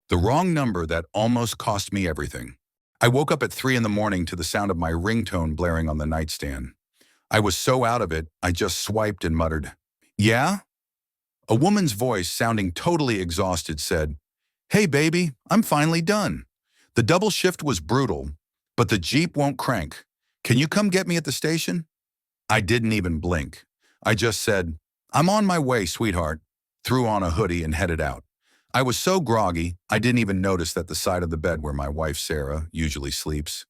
The wrong number that almost cost me everything. I woke up at 3 in the morning to the sound of my ringtone blaring on the nightstand. I was so out of it, I just swiped and muttered, "Yeah?" A woman's voice, sounding totally exhausted, said, "Hey baby, I'm finally done. The double shift was brutal, but the Jeep won't crank. Can you come get me at the station?" I didn't even blink. I just said, "I'm on my way, sweetheart," threw on a hoodie and headed out. I was so groggy, I didn't even notice that the side of the bed where my wife Sarah usually sleeps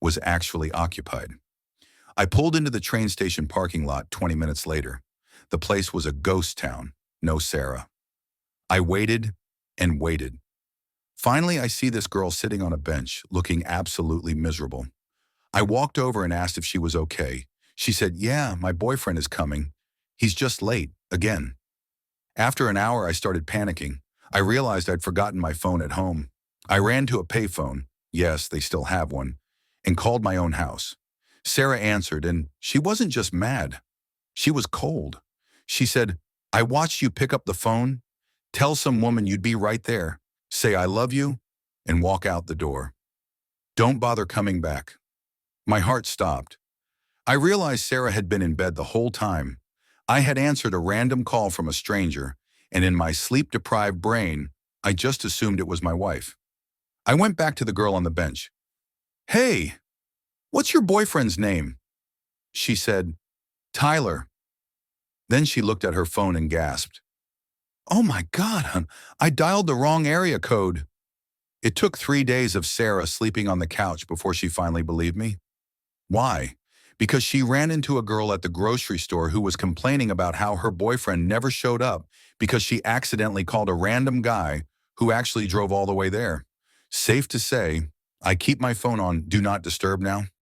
was actually occupied. I pulled into the train station parking lot 20 minutes later. The place was a ghost town, no Sarah. I waited and waited. Finally, I see this girl sitting on a bench, looking absolutely miserable. I walked over and asked if she was okay. She said, "Yeah, my boyfriend is coming. He's just late, again." After an hour, I started panicking. I realized I'd forgotten my phone at home. I ran to a payphone, yes, they still have one, and called my own house. Sarah answered, and she wasn't just mad. She was cold. She said, "I watched you pick up the phone. Tell some woman you'd be right there. Say I love you, and walk out the door. Don't bother coming back." My heart stopped. I realized Sarah had been in bed the whole time. I had answered a random call from a stranger, and in my sleep-deprived brain, I just assumed it was my wife. I went back to the girl on the bench. "Hey, what's your boyfriend's name?" She said, "Tyler." Then she looked at her phone and gasped, "Oh my God, hon, I dialed the wrong area code." It took 3 days of Sarah sleeping on the couch before she finally believed me. Why? Because she ran into a girl at the grocery store who was complaining about how her boyfriend never showed up because she accidentally called a random guy who actually drove all the way there. Safe to say, I keep my phone on Do Not Disturb now.